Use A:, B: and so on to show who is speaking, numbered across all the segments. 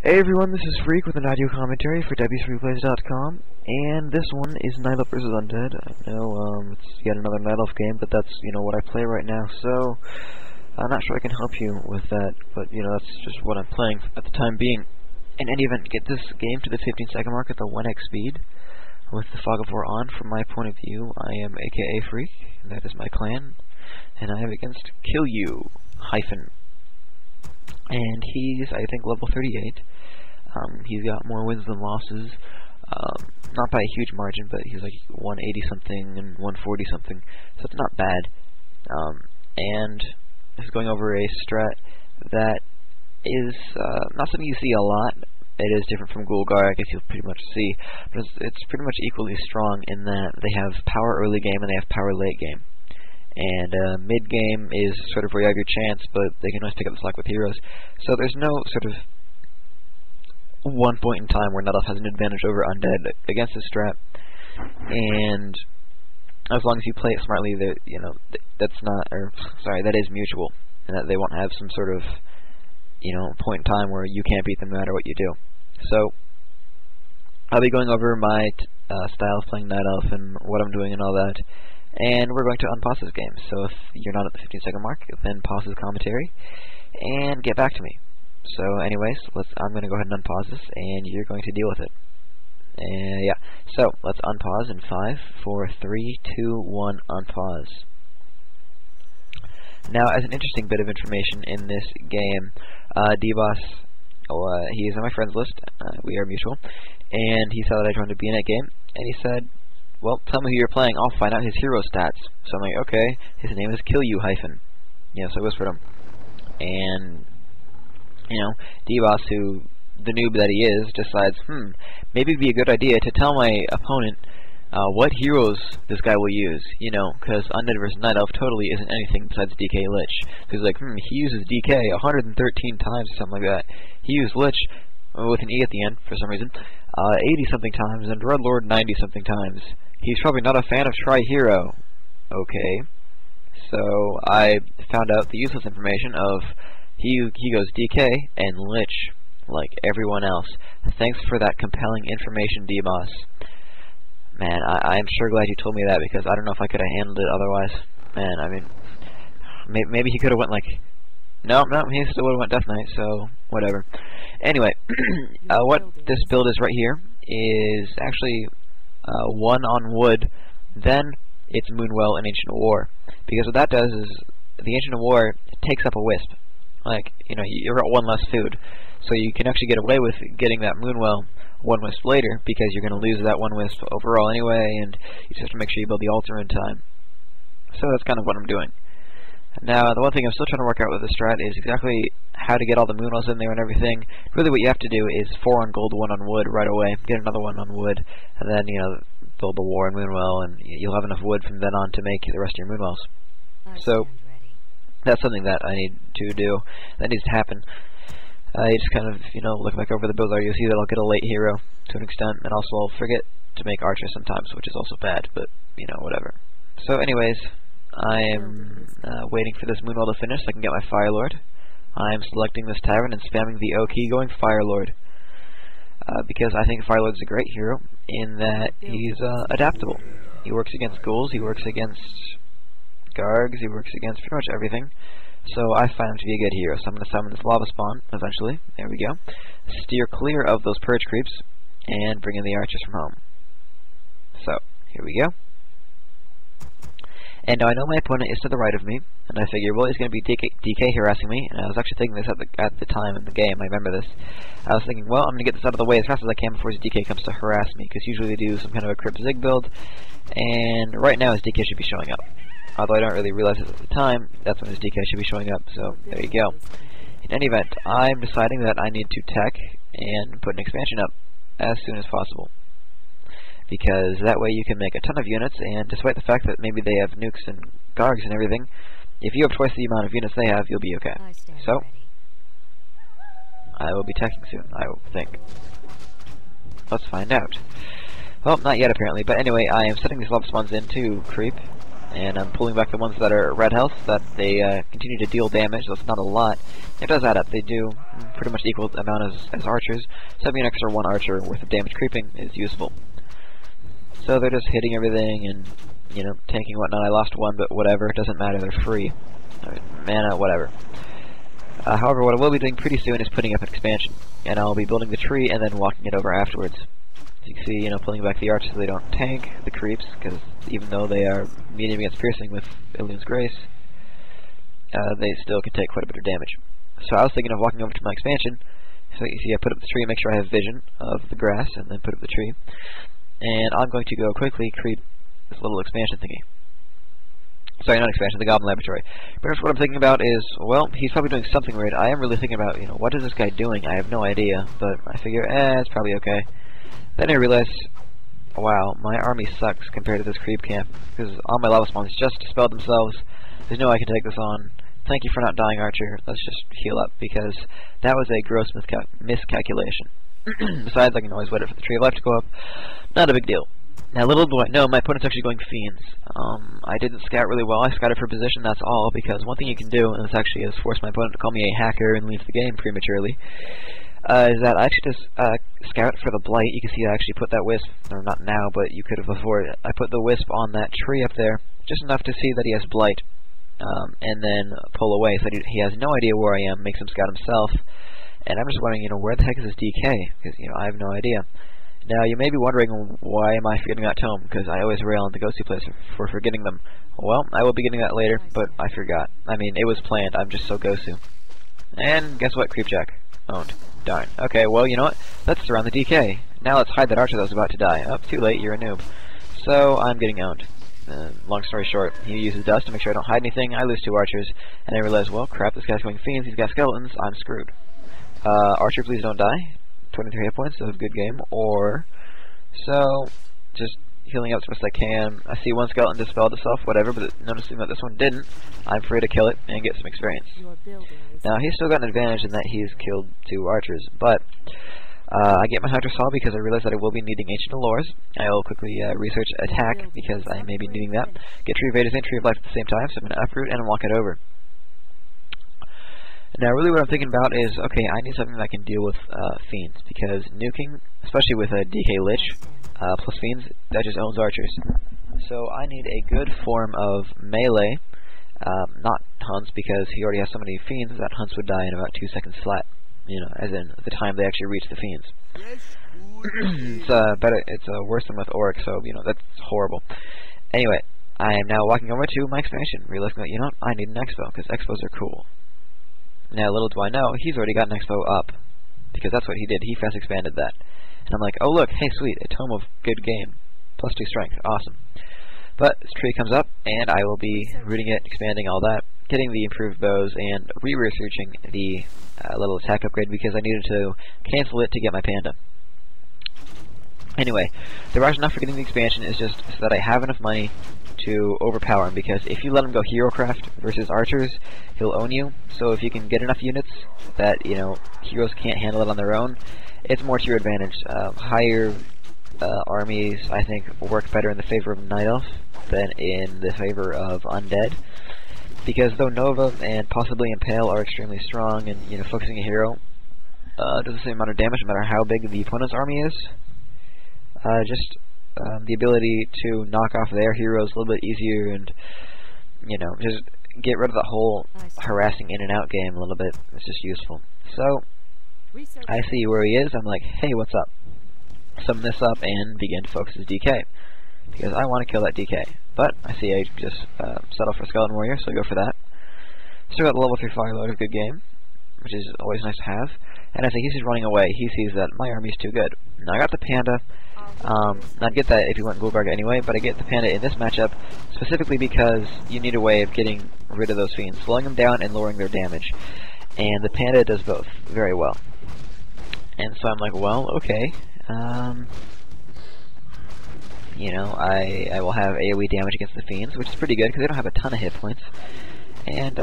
A: Hey everyone, this is Phreak with an audio commentary for WCR, and this one is Night Elf vs. Undead. I know, it's yet another Night Elf game, but that's, what I play right now, so I'm not sure I can help you with that, but, that's just what I'm playing at the time being. In any event, get this game to the 15-second mark at the 1x speed, with the Fog of War on. From my point of view, I am aka Phreak, and that is my clan, and I am against Kill You, Hyphen. And he's, I think, level 38. He's got more wins than losses. Not by a huge margin, but he's like 180-something and 140-something. So it's not bad. And he's going over a strat that is not something you see a lot. It is different from Gulgar, I guess you'll pretty much see. But it's pretty much equally strong in that they have power early game and they have power late game. And mid-game is sort of where you have your chance, but they can always pick up the slack with heroes. So there's no sort of one point in time where Night Elf has an advantage over Undead against this strat. And as long as you play it smartly, that's not, that is mutual. And that they won't have some sort of, point in time where you can't beat them no matter what you do. So I'll be going over my style of playing Night Elf and what I'm doing and all that. And we're going to unpause this game, so if you're not at the 15-second mark, then pause this commentary and get back to me. So anyways, I'm going to go ahead and unpause this, and you're going to deal with it. Yeah, so let's unpause in 5, 4, 3, 2, 1, unpause. Now, as an interesting bit of information in this game, D-Boss, he's on my friends list, we are mutual, and he saw that I joined a BNet game, and he said, well, tell me who you're playing, I'll find out his hero stats. So I'm like, okay, his name is Kill You, Hyphen. So I whispered him. And, D-Boss, who, the noob that he is, decides, maybe it'd be a good idea to tell my opponent what heroes this guy will use, because Undead vs. Night Elf totally isn't anything besides DK-Lich. So he's like, he uses DK 113 times or something like that. He used Lich, with an E at the end, for some reason, 80-something times, and Dreadlord 90-something times. He's probably not a fan of Tri-Hero. Okay. So I found out the useless information of he goes DK and Lich like everyone else. Thanks for that compelling information, D-Boss. Man, I'm sure glad you told me that, because I don't know if I could have handled it otherwise. Man, I mean, maybe he could have went like, no, he still would have went Death Knight, so whatever. Anyway, what this build is right here is actually 1 on wood, then it's Moonwell and Ancient War. Because what that does is, the Ancient War takes up a wisp. Like, you're at 1 less food. So you can actually get away with getting that Moonwell 1 wisp later, because you're going to lose that 1 wisp overall anyway, and you just have to make sure you build the altar in time. So that's kind of what I'm doing. Now, the one thing I'm still trying to work out with the strat is exactly how to get all the Moonwells in there and everything. Really what you have to do is 4 on gold, 1 on wood right away, get another 1 on wood, and then, build the War and Moonwell, and you'll have enough wood from then on to make the rest of your Moonwells. So, that's something that I need to do. That needs to happen. You just kind of, look back over the build, you'll see that I'll get a late hero to an extent, and also I'll forget to make Archer sometimes, which is also bad, but, whatever. So anyways, I am waiting for this Moonwell to finish so I can get my Firelord. I am selecting this Tavern and spamming the O key going Firelord. Because I think Firelord's a great hero in that he's adaptable. He works against ghouls, he works against Gargs, he works against pretty much everything. So I find him to be a good hero. So I'm going to summon this lava spawn, eventually. There we go. Steer clear of those purge creeps, and bring in the archers from home. So, here we go. And now I know my opponent is to the right of me, and I figure, well, he's going to be DK harassing me, and I was actually thinking this at the time in the game, I remember this. I was thinking, well, I'm going to get this out of the way as fast as I can before his DK comes to harass me, because usually they do some kind of a Crypt Zig build, and right now his DK should be showing up. Although I don't really realize it at the time, that's when his DK should be showing up, so there you go. In any event, I'm deciding that I need to tech and put an expansion up as soon as possible. Because that way you can make a ton of units, and despite the fact that maybe they have nukes and Gargs and everything, if you have twice the amount of units they have, you'll be okay. So, I will be teching soon, I think. Let's find out. Well, not yet apparently, but anyway, I am setting these lava spawns in to creep, and I'm pulling back the ones that are red health, that they continue to deal damage, so it's not a lot. It does add up. They do pretty much equal amount as archers, so having an extra 1 archer worth of damage creeping is useful. So they're just hitting everything and, you know, tanking whatnot. I lost 1, but whatever, it doesn't matter, they're free. Mana, whatever. However, what I will be doing pretty soon is putting up an expansion, and I'll be building the tree and then walking it over afterwards. As you can see, you know, pulling back the archers so they don't tank the creeps, because even though they are medium against piercing with Illune's Grace, they still can take quite a bit of damage. So I was thinking of walking over to my expansion. So you see I put up the tree, make sure I have vision of the grass, and then put up the tree. And I'm going to go quickly creep this little expansion thingy. Sorry, not expansion, the Goblin Laboratory. But what I'm thinking about is, well, he's probably doing something weird. I am really thinking about, you know, what is this guy doing? I have no idea, but I figure, it's probably okay. Then I realized, wow, my army sucks compared to this creep camp, because all my lava spawns just dispelled themselves. There's no way I can take this on. Thank you for not dying, Archer. Let's just heal up, because that was a gross miscalculation. Besides, I can always wait for the Tree of Life to go up. Not a big deal. Now, little do I know, my opponent's actually going Fiends. I didn't scout really well. I scouted for position, that's all, because one thing you can do, and this actually has forced my opponent to call me a hacker and leave the game prematurely, is that I actually just scout for the Blight. You can see I actually put that Wisp, or not now, but you could have before. I put the Wisp on that tree up there, just enough to see that he has Blight, and then pull away, so he has no idea where I am, makes him scout himself, and I'm just wondering, you know, where the heck is this DK? Because, you know, I have no idea. Now, you may be wondering, why am I forgetting that tome? Because I always rail on the ghosty players for forgetting them. Well, I will be getting that later, but I forgot. I mean, it was planned. I'm just so ghosty. And guess what? Creepjack. Owned. Darn. Okay, well, you know what? Let's surround the DK. Now let's hide that archer that was about to die. Oh, too late. You're a noob. So, I'm getting owned. Long story short, he uses dust to make sure I don't hide anything. I lose 2 archers, and I realize, well, crap, this guy's going Fiends. He's got skeletons. I'm screwed. Archer, please don't die. 23 hit points, so it's a good game. Or, so, just healing up as best I can. I see one skeleton dispelled itself, whatever, but noticing that this one didn't, I'm free to kill it and get some experience. Now, he's still got an advantage in that he's killed 2 archers, but I get my Hunter Saw because I realize that I will be needing Ancient Allures. I will quickly research Attack because I may be needing that. Get Tree of Vedas and Tree of Life at the same time, so I'm going to uproot and walk it over. Now, really what I'm thinking about is, okay, I need something that can deal with Fiends, because nuking, especially with a DK-Lich plus Fiends, that just owns archers. So I need a good form of melee, not hunts, because he already has so many Fiends that hunts would die in about 2 seconds flat, you know, as in the time they actually reach the Fiends. It's worse than with Auric, so, you know, that's horrible. Anyway, I am now walking over to my expansion, realizing that, you know, I need an Expo, because Expos are cool. Now, little do I know, he's already got an Expo up, because that's what he did. He fast expanded that. And I'm like, oh look, hey sweet, a Tome of Good Game. Plus 2 strength, awesome. But this tree comes up, and I will be rooting it, expanding all that, getting the improved bows, and re-researching the little attack upgrade, because I needed to cancel it to get my panda. Anyway, the rationale for getting the expansion is just so that I have enough money to overpower him, because if you let him go hero craft versus archers, he'll own you. So if you can get enough units that, you know, heroes can't handle it on their own, it's more to your advantage. Higher armies, I think, work better in the favor of Night Elf than in the favor of Undead, because though Nova and possibly Impale are extremely strong, and, you know, focusing a hero does the same amount of damage no matter how big the opponent's army is, the ability to knock off their heroes a little bit easier, and, you know, just get rid of the whole harassing in and out game a little bit. It's just useful. So, I see where he is. I'm like, hey, what's up? Summon this up and begin to focus his DK, because I want to kill that DK. But I see I just settle for Skeleton Warrior, so I go for that. Still got the level 3 fire load, good game, which is always nice to have. And I think he's just running away. He sees that my army's too good. Now I got the panda. I'd get that if you went Gulbarga anyway, but I get the panda in this matchup specifically because you need a way of getting rid of those fiends, slowing them down and lowering their damage. And the panda does both very well. And so I'm like, well, okay. You know, I will have AoE damage against the fiends, which is pretty good because they don't have a ton of hit points. And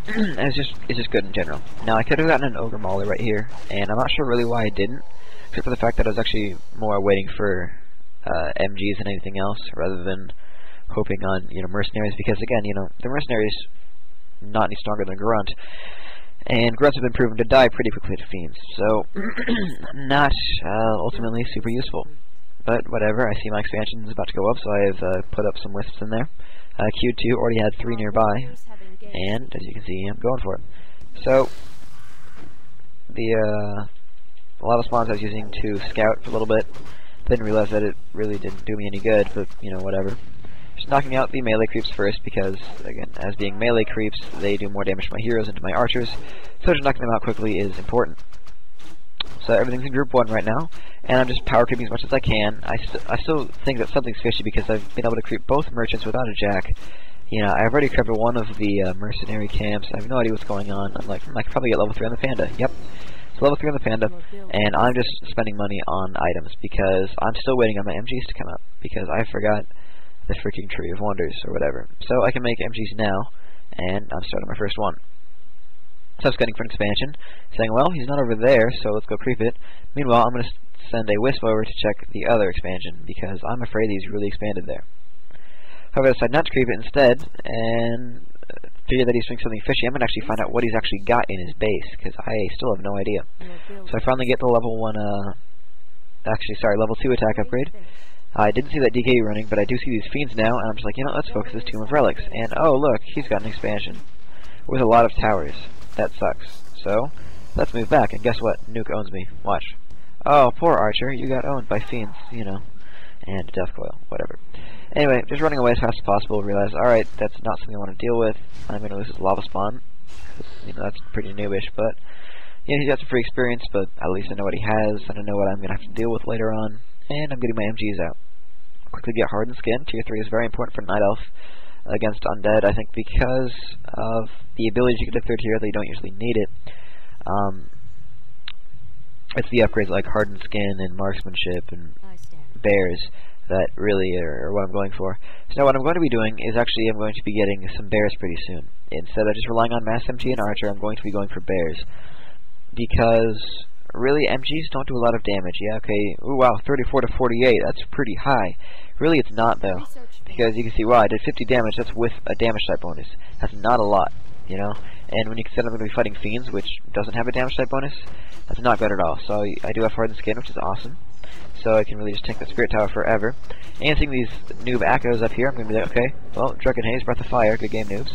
A: it's just good in general. Now I could have gotten an Ogre Mauler right here, and I'm not sure really why I didn't, except for the fact that I was actually more waiting for MGs than anything else, rather than hoping on, mercenaries, because again, the mercenaries not any stronger than Grunt, and Grunts have been proven to die pretty quickly to Fiends, so not ultimately super useful. But whatever, I see my expansion is about to go up, so I've put up some wisps in there. Q2 already had 3 nearby, and as you can see, I'm going for it. So, a lot of spawns I was using to scout for a little bit. Didn't realize that it really didn't do me any good, but, whatever. Just knocking out the melee creeps first, because, again, as being melee creeps, they do more damage to my heroes and to my archers, so just knocking them out quickly is important. So everything's in group 1 right now, and I'm just power creeping as much as I can. I still think that something's fishy, because I've been able to creep both merchants without a jack. I've already crept one of the mercenary camps. I have no idea what's going on. I could probably get level 3 on the panda. Yep. So level 3 on the panda, and I'm just spending money on items, because I'm still waiting on my MGs to come up, because I forgot the freaking Tree of Wonders, or whatever. So I can make MGs now, and I'm starting my first one. So I was getting for an expansion, saying, well, he's not over there, so let's go creep it. Meanwhile, I'm going to send a wisp over to check the other expansion, because I'm afraid he's really expanded there. However, I decided not to creep it instead, and figure that he's doing something fishy. I'm going to actually find out what he's actually got in his base, because I still have no idea. So I finally get the level 2 attack upgrade. I didn't see that DK running, but I do see these Fiends now, and I'm just like, let's focus this Tomb of Relics. And, oh, look, he's got an expansion with a lot of towers. That sucks. So, let's move back, and guess what? Nuke owns me. Watch. Oh, poor Archer, you got owned by Fiends, and Death Coil, whatever. Anyway, just running away as fast as possible, realize, alright, that's not something I want to deal with. I'm going to lose his lava spawn. That's pretty noobish, but, he's got some free experience, but at least I know what he has, and I know what I'm going to have to deal with later on, and I'm getting my MGs out. Quickly get Hardened Skin. Tier 3 is very important for Night Elf against Undead, I think, because of the ability to get to 3rd tier, they don't usually need it. It's the upgrades like Hardened Skin and Marksmanship and Bears that really are what I'm going for. So now what I'm going to be doing is actually I'm going to be getting some Bears pretty soon. Instead of just relying on Mass MG and Archer, I'm going to be going for Bears. Because, really, MGs don't do a lot of damage. Yeah, okay, ooh, wow, 34 to 48, that's pretty high. Really, it's not, though. Because you can see, wow, I did 50 damage, that's with a damage type bonus. That's not a lot, And when you consider I'm going to be fighting Fiends, which doesn't have a damage type bonus, that's not good at all. So I do have Hardened Skin, which is awesome. So I can really just take the Spirit Tower forever. And seeing these noob Echoes up here, I'm going to be like, okay, well, Drunken Haze, Breath of Fire, good game, noobs.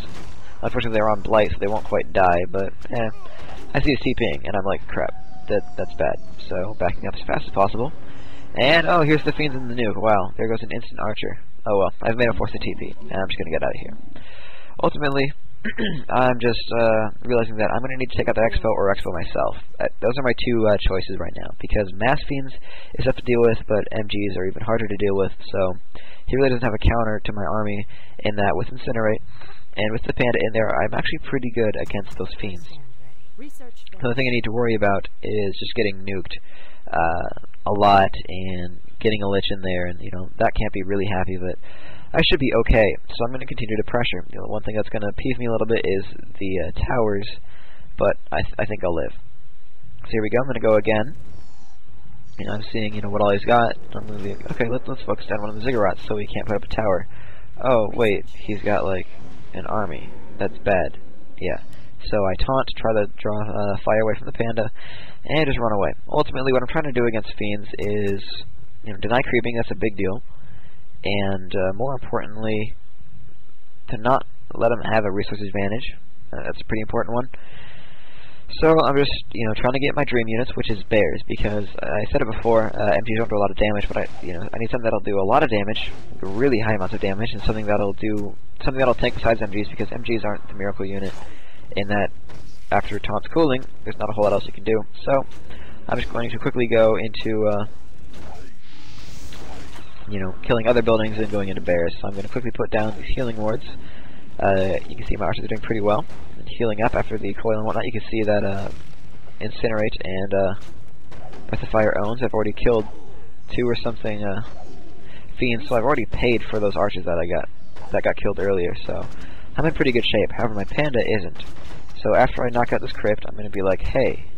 A: Unfortunately, they're on Blight, so they won't quite die, but, I see a TPing, and I'm like, crap, that's bad. So, backing up as fast as possible. And, oh, here's the Fiends and the nuke. Wow, there goes an instant Archer. Oh well, I've made a force of TP, and I'm just going to get out of here. Ultimately, I'm just realizing that I'm going to need to take out the Expo or Expo myself. Those are my two choices right now, because Mass Fiends is tough to deal with, but MGs are even harder to deal with, so he really doesn't have a counter to my army in that with Incinerate, and with the Panda in there, I'm actually pretty good against those Fiends. The only thing I need to worry about is just getting nuked a lot, and getting a Lich in there, and, that can't be really happy, but I should be okay, so I'm going to continue to pressure. One thing that's going to peeve me a little bit is the towers, but I think I'll live. So here we go, I'm going to go again. I'm seeing, what all he's got. I'm going to be, okay, let's focus down one of the Ziggurats so he can't put up a tower. Oh, wait, he's got, an army. That's bad. Yeah. So I taunt, try to draw fire away from the Panda, and just run away. Ultimately, what I'm trying to do against Fiends is, deny creeping, that's a big deal. And more importantly, to not let them have a resource advantage. That's a pretty important one. So I'm just, trying to get my dream units, which is Bears, because I said it before, MGs don't do a lot of damage, but I need something that'll do a lot of damage, really high amounts of damage, and something that'll tank besides MGs, because MGs aren't the miracle unit, in that after taunt's cooling, there's not a whole lot else you can do. So I'm just going to quickly go into killing other buildings and going into Bears. So I'm going to quickly put down these healing wards. You can see my archers are doing pretty well. And healing up after the coil and whatnot, you can see that Incinerate and Breath of Fire owns. I've already killed 2 or something Fiends, so I've already paid for those archers that got killed earlier, so I'm in pretty good shape. However, my Panda isn't. So after I knock out this crypt, I'm going to be like, hey,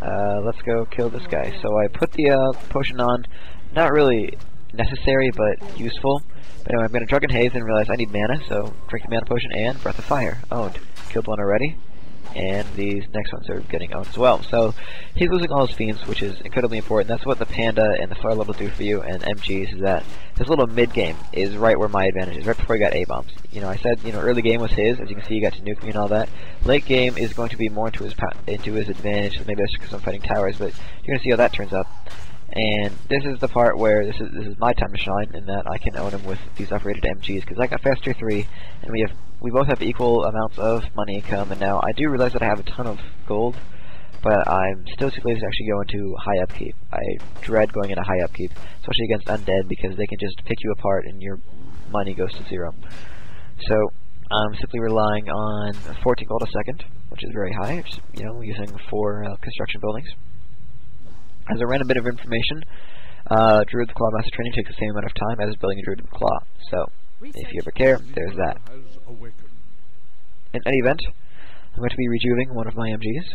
A: let's go kill this guy. So I put the potion on, not really necessary but useful. But anyway, I'm going to Drug and Haze and realize I need mana, so drink the mana potion and Breath of Fire. Owned. Killed one already. And these next ones are getting owned as well. So he's losing all his fiends, which is incredibly important. That's what the Panda and the Fire Level do for you, and MGs is that this little mid-game is right where my advantage is, right before he got A-bombs. You know, I said, you know, early game was his. As you can see, he got to nuke me and all that. Late game is going to be more into his advantage, so maybe that's because I'm fighting towers, but you're going to see how that turns out. And this is the part where this is my time to shine, in that I can own him with these upgraded MGs, because I got fast tier 3, and we both have equal amounts of money income, and now I do realize that I have a ton of gold, but I'm still too lazy to actually go into high upkeep. I dread going into high upkeep, especially against undead, because they can just pick you apart and your money goes to 0. So I'm simply relying on 14 gold a second, which is very high, just, you know, using 4 construction buildings. As a random bit of information, Druid of the Claw Master Training takes the same amount of time as building a Druid of the Claw. So, if you ever care, there's that. In any event, I'm going to be rejuvening one of my MGs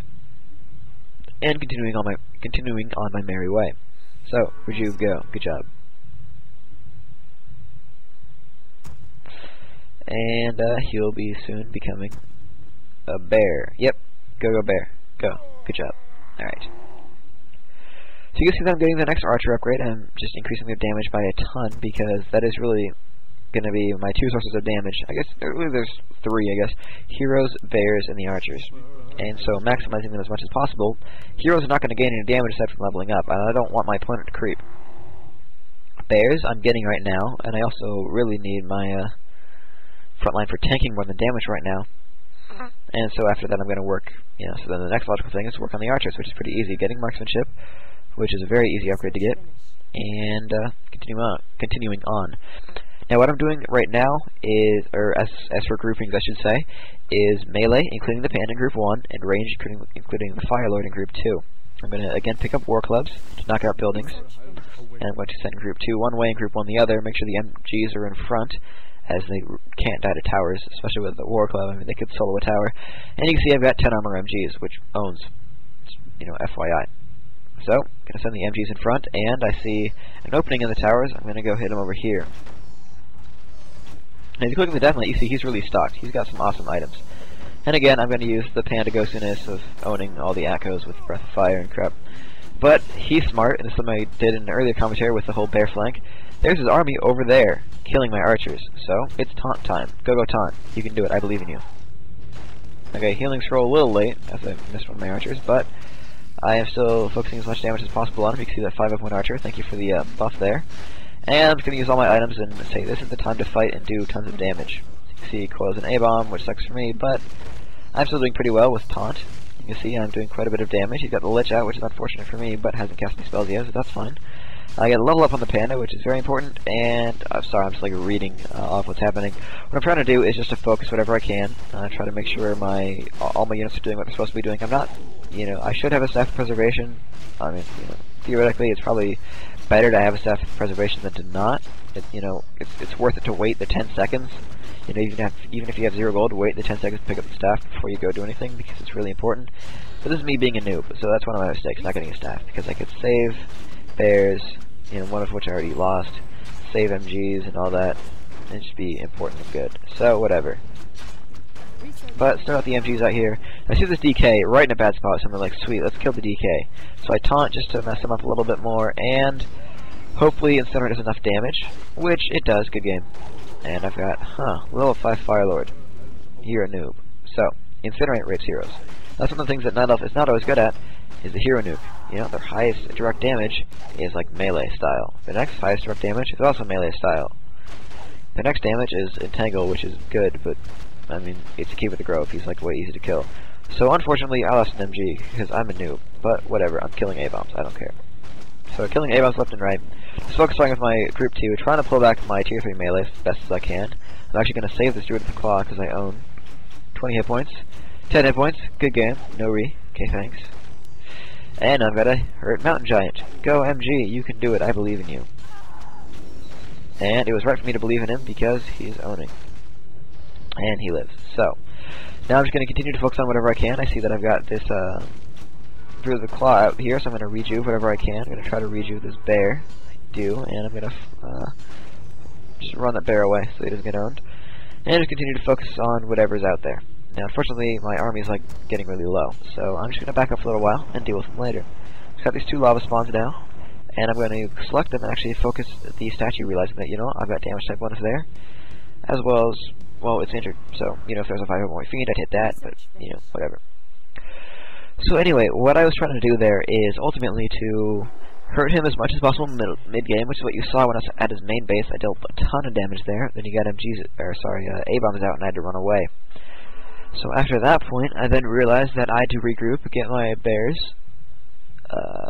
A: and continuing on my merry way. So, rejuve, go. Good job. And he'll be soon becoming a bear. Yep, go bear. Go. Good job. Alright. So you can see that I'm getting the next archer upgrade. I'm just increasing their damage by a ton, because that is really going to be my 2 sources of damage. I guess there's 3, I guess. Heroes, bears, and the archers. And so maximizing them as much as possible. Heroes are not going to gain any damage aside from leveling up, and I don't want my opponent to creep. Bears I'm getting right now, and I also really need my frontline for tanking more than damage right now. And so after that I'm going to work, you know, so then the next logical thing is to work on the archers, which is pretty easy. Getting marksmanship, which is a very easy upgrade to get, and continuing on. Now what I'm doing right now is, or as for groupings I should say, is melee, including the Panda in Group 1, and range, including the Fire Lord in Group 2. I'm going to again pick up war clubs to knock out buildings, and I'm going to send Group 2 one way and Group 1 the other, make sure the MGs are in front, as they can't die to towers, especially with the war club. I mean, they could solo a tower. And you can see I've got 10 armor MGs, which owns, you know, FYI. So, I'm going to send the MGs in front, and I see an opening in the towers. I'm going to go hit him over here. And if you click on the death knight, you see he's really stocked. He's got some awesome items. And again, I'm going to use the Panda ghostiness of owning all the echoes with Breath of Fire and crap. But he's smart, and this is something I did in an earlier commentary with the whole bear flank. There's his army over there, killing my archers. So, it's taunt time. Go taunt. You can do it. I believe in you. Okay, healing scroll a little late, as I missed one of my archers, but I am still focusing as much damage as possible on him. You can see that 5-up-1 archer. Thank you for the buff there. And I'm just going to use all my items and say this is the time to fight and do tons of damage. You can see coils an A-bomb, which sucks for me, but I'm still doing pretty well with taunt. You can see I'm doing quite a bit of damage. He's got the Lich out, which is unfortunate for me, but hasn't cast any spells yet, so that's fine. I get a level up on the Panda, which is very important, and I'm sorry, I'm just like reading off what's happening. What I'm trying to do is just to focus whatever I can, try to make sure all my units are doing what they're supposed to be doing. I'm not, you know, I should have a staff of preservation. I mean, you know, theoretically, it's probably better to have a staff of preservation than to not. You know, it's worth it to wait the 10 seconds. You know, even if you have 0 gold, wait the 10 seconds to pick up the staff before you go do anything, because it's really important. But this is me being a noob, so that's one of my mistakes, not getting a staff, because I could save bears, you know, one of which I already lost, save MGs and all that, and just be important and good. So, whatever. But start out the MGs out here. I see this DK right in a bad spot, so I'm like, sweet, let's kill the DK. So I taunt just to mess him up a little bit more, and hopefully Incinerate does enough damage, which it does. Good game. And I've got, level 5 Fire Lord. You're a noob. So, Incinerate rapes heroes. That's one of the things that Night Elf is not always good at, is the hero nuke. You know, their highest direct damage is like melee style. The next highest direct damage is also melee style. The next damage is Entangle, which is good, but I mean, it's a Keeper the Grove. He's like way easy to kill. So unfortunately, I lost an MG because I'm a noob. But whatever, I'm killing A-bombs. I don't care. So killing A-bombs left and right. Just focusing with my group 2, trying to pull back my tier 3 melee as best as I can. I'm actually going to save this Druid with the Claw because I own 20 hit points, 10 hit points. Good game. No re. Okay, thanks. And I'm gonna hurt Mountain Giant. Go MG, you can do it, I believe in you. And it was right for me to believe in him because he's owning. And he lives. So, now I'm just gonna continue to focus on whatever I can. I see that I've got this Druid of the Claw out here, so I'm gonna rejuve whatever I can. I'm gonna try to rejuve this bear. do, and I'm gonna just run that bear away so he doesn't get owned, and just continue to focus on whatever's out there. Now, unfortunately, my army's like getting really low, so I'm just gonna back up for a little while and deal with them later. I've got these 2 lava spawns now, and I'm going to select them and actually focus the statue, realizing that, you know, I've got damage type bonus there, as well as, well, it's injured, so, you know, if there's a 5 point fiend, I'd hit that, but, you know, whatever. So anyway, what I was trying to do there is ultimately to hurt him as much as possible mid-game, which is what you saw when I was at his main base. I dealt a ton of damage there, then he got A-bombs out, and I had to run away. So after that point, I then realized that I had to regroup, get my bears,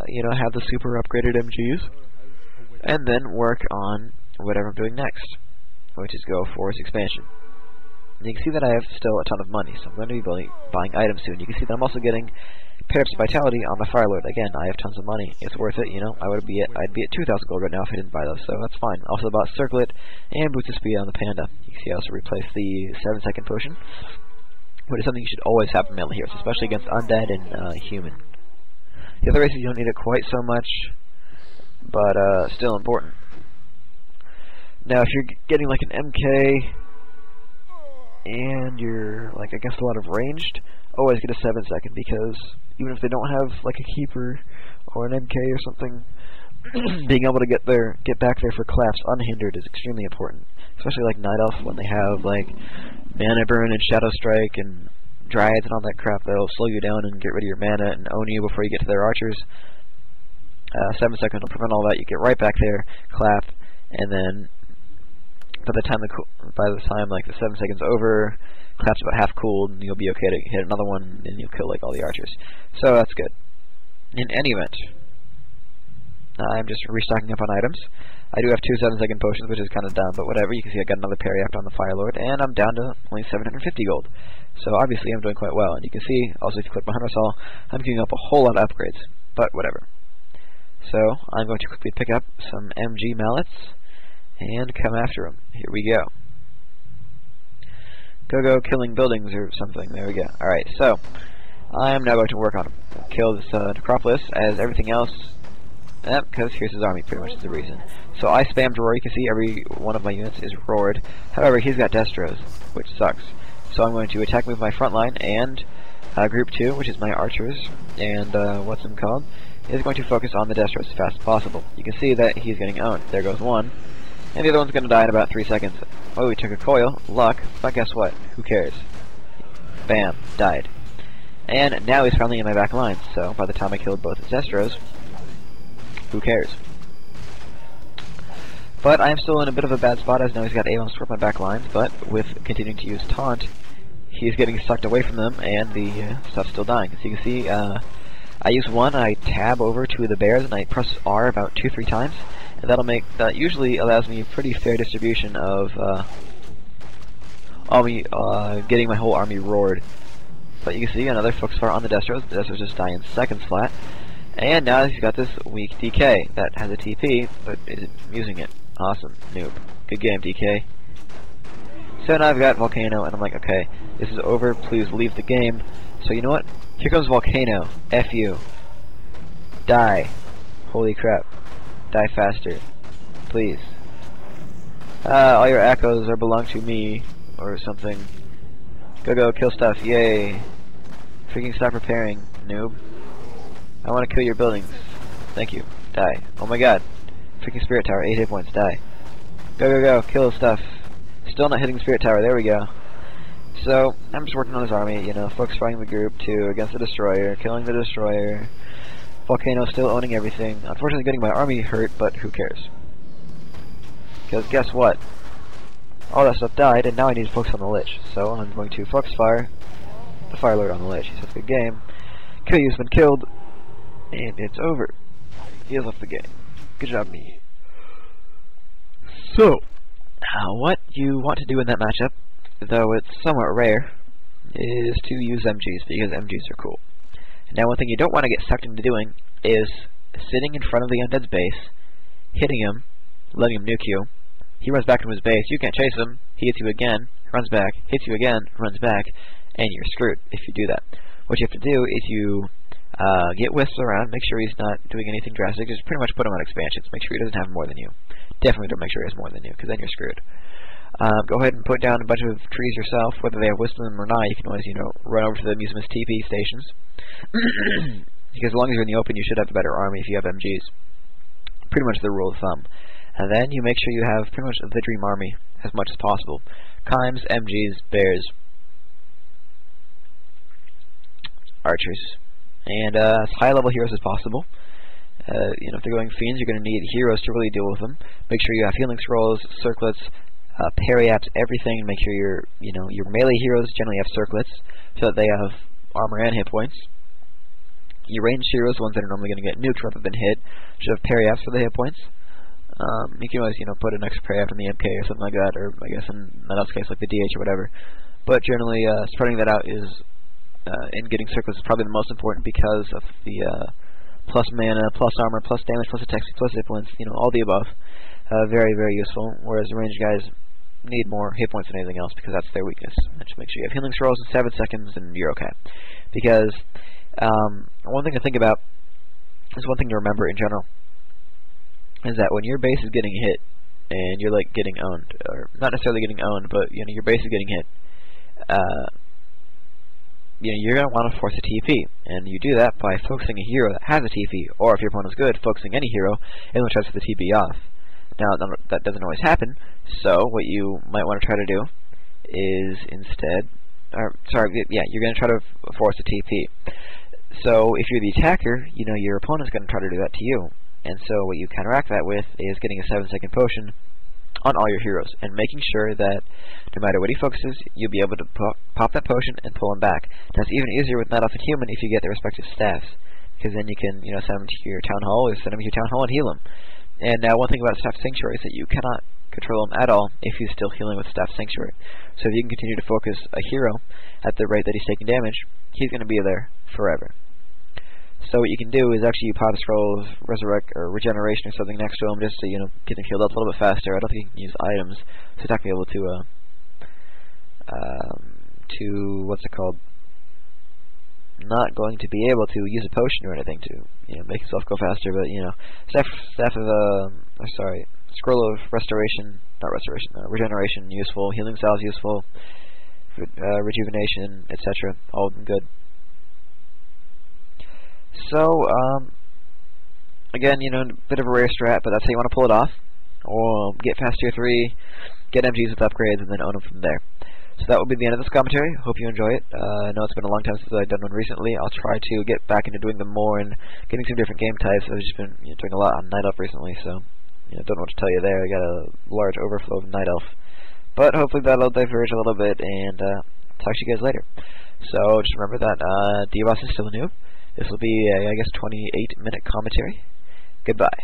A: you know, have the super upgraded MGs, and then work on whatever I'm doing next, which is go for his expansion. And you can see that I have still a ton of money, so I'm going to be buying items soon. You can see that I'm also getting paired ups Vitality on the Firelord. Again, I have tons of money. It's worth it, you know. I'd be at 2,000 gold right now if I didn't buy those, so that's fine. Also bought Circlet and Boots of Speed on the Panda. You can see I also replaced the 7-second potion, which is something you should always have in melee heroes, especially against undead and human. The other races you don't need it quite so much, but still important. Now, if you're getting like an MK and you're like against a lot of ranged, always get a 7-second, because even if they don't have like a keeper or an MK or something, being able to get back there for claps unhindered is extremely important. Especially like Night Elf, when they have like Mana Burn and Shadow Strike and Dryads and all that crap, that'll slow you down and get rid of your mana and own you before you get to their archers. 7 seconds will prevent all that. You get right back there, clap, and then by the time like the 7 seconds over, clap's about half cooled, and you'll be okay to hit another one, and you'll kill like all the archers. So that's good. In any event, I'm just restocking up on items. I do have 2 7-second potions, which is kind of dumb, but whatever. You can see I got another parry after on the Firelord, and I'm down to only 750 gold. So obviously I'm doing quite well, and you can see also if you click behind us all, I'm queuing up a whole lot of upgrades, but whatever. So I'm going to quickly pick up some MG mallets and come after them. Here we go. Go killing buildings or something. There we go. Alright, so I'm now going to work on him. Kill this Necropolis, as everything else, because here's his army, pretty much is the reason. So I spammed Roar. You can see every one of my units is roared. However, he's got Destros, which sucks. So I'm going to attack move my front line, and Group 2, which is my archers, and what's them called, is going to focus on the Destros as fast as possible. You can see that he's getting owned. There goes one. And the other one's going to die in about 3 seconds. Oh, he took a coil. Luck. But guess what? Who cares? Bam. Died. And now he's finally in my back line. So by the time I killed both his Destros, who cares? But I'm still in a bit of a bad spot, as now he's got A-bombs toward my back lines. But with continuing to use Taunt, he's getting sucked away from them, and the stuff's still dying. So you can see, I use one, I tab over to the bears, and I press R about 2-3 times. And that usually allows me a pretty fair distribution of getting my whole army roared. But you can see another focusfire on the Destros. The Destros just die in seconds flat. And now he's got this weak DK that has a TP, but isn't using it. Awesome, noob. Good game, DK. So now I've got Volcano, and I'm like, okay, this is over. Please leave the game. So you know what? Here comes Volcano. F you. Die. Holy crap. Die faster, please. All your echoes belong to me, or something. Go, kill stuff, yay. Freaking stop repairing, noob. I want to kill your buildings. Thank you. Die. Oh my god. Freaking Spirit Tower, 8 hit points, die. Go, kill stuff. Still not hitting Spirit Tower, there we go. So, I'm just working on his army, you know, focus firing the group 2 against the Destroyer, killing the Destroyer. Volcano still owning everything. Unfortunately getting my army hurt, but who cares? Because guess what? All that stuff died, and now I need to focus on the Lich. So I'm going to focus fire the Firelord on the Lich. He says, good game. Kiryu's been killed, and it's over. He has left the game. Good job, me. So, what you want to do in that matchup, though it's somewhat rare, is to use MGs, because MGs are cool. Now, one thing you don't want to get sucked into doing is sitting in front of the undead's base, hitting him, letting him nuke you. He runs back to his base. You can't chase him. He hits you again, runs back, hits you again, runs back, and you're screwed if you do that. What you have to do is you Get Wisps around, make sure he's not doing anything drastic, just pretty much put him on expansions, make sure he doesn't have more than you. Definitely don't make sure he has more than you, because then you're screwed. Go ahead and put down a bunch of trees yourself, whether they have Wisps in them or not. You can always, run over to them, use them as TP stations. Because as long as you're in the open, you should have a better army if you have MGs. Pretty much the rule of thumb. And then you make sure you have pretty much the dream army as much as possible. Chimes, MGs, bears, archers, and as high-level heroes as possible. If they're going fiends, you're going to need heroes to really deal with them. Make sure you have healing scrolls, circlets, parry-apps, everything. Make sure your melee heroes generally have circlets so that they have armor and hit points. Your ranged heroes, ones that are normally going to get nuked rather than hit, should have parry-apps for the hit points. You can always put an extra parry-app in the MK or something like that, or I guess in that case like the DH or whatever. But generally, spreading that out is in getting circlets is probably the most important because of the plus mana, plus armor, plus damage, plus attack, plus hit points, all the above. Very, very useful, whereas the ranged guys need more hit points than anything else because that's their weakness. And just make sure you have healing scrolls in 7 seconds and you're okay. Because one thing to think about is one thing to remember in general is that when your base is getting hit and you're like getting owned, or not necessarily getting owned, but your base is getting hit, you're going to want to force a TP, and you do that by focusing a hero that has a TP, or if your opponent's good, focusing any hero in which has the TP off. Now, that doesn't always happen, so what you might want to try to do is instead, you're going to try to force a TP. So, if you're the attacker, your opponent's going to try to do that to you, and so what you counteract that with is getting a 7-second potion on all your heroes, and making sure that no matter what he focuses, you'll be able to pop that potion and pull him back. Now, it's even easier with Night Elf and Human if you get the respective staffs, because then you can send him to your Town Hall, or send him to your Town Hall and heal him. And one thing about Staff Sanctuary is that you cannot control him at all if he's still healing with Staff Sanctuary. So if you can continue to focus a hero at the rate that he's taking damage, he's going to be there forever. So what you can do is actually pop a scroll of Resurrect or Regeneration or something next to him just to, get him healed up a little bit faster. I don't think you can use items, so he's not going to be able not going to be able to use a potion or anything to, make himself go faster, but, Scroll of Regeneration, useful, Healing Salve, useful, Rejuvenation, etc., all of them good. So, again, a bit of a rare strat, but that's how you want to pull it off. Or get fast tier 3, get MGs with upgrades, and then own them from there. So that will be the end of this commentary. Hope you enjoy it. I know it's been a long time since I've done one recently. I'll try to get back into doing them more and getting some different game types. I've just been doing a lot on Night Elf recently, so don't know what to tell you there. I got a large overflow of Night Elf. But hopefully that'll diverge a little bit, and talk to you guys later. So just remember that D-Boss is still new. This will be a, 28-minute commentary. Goodbye.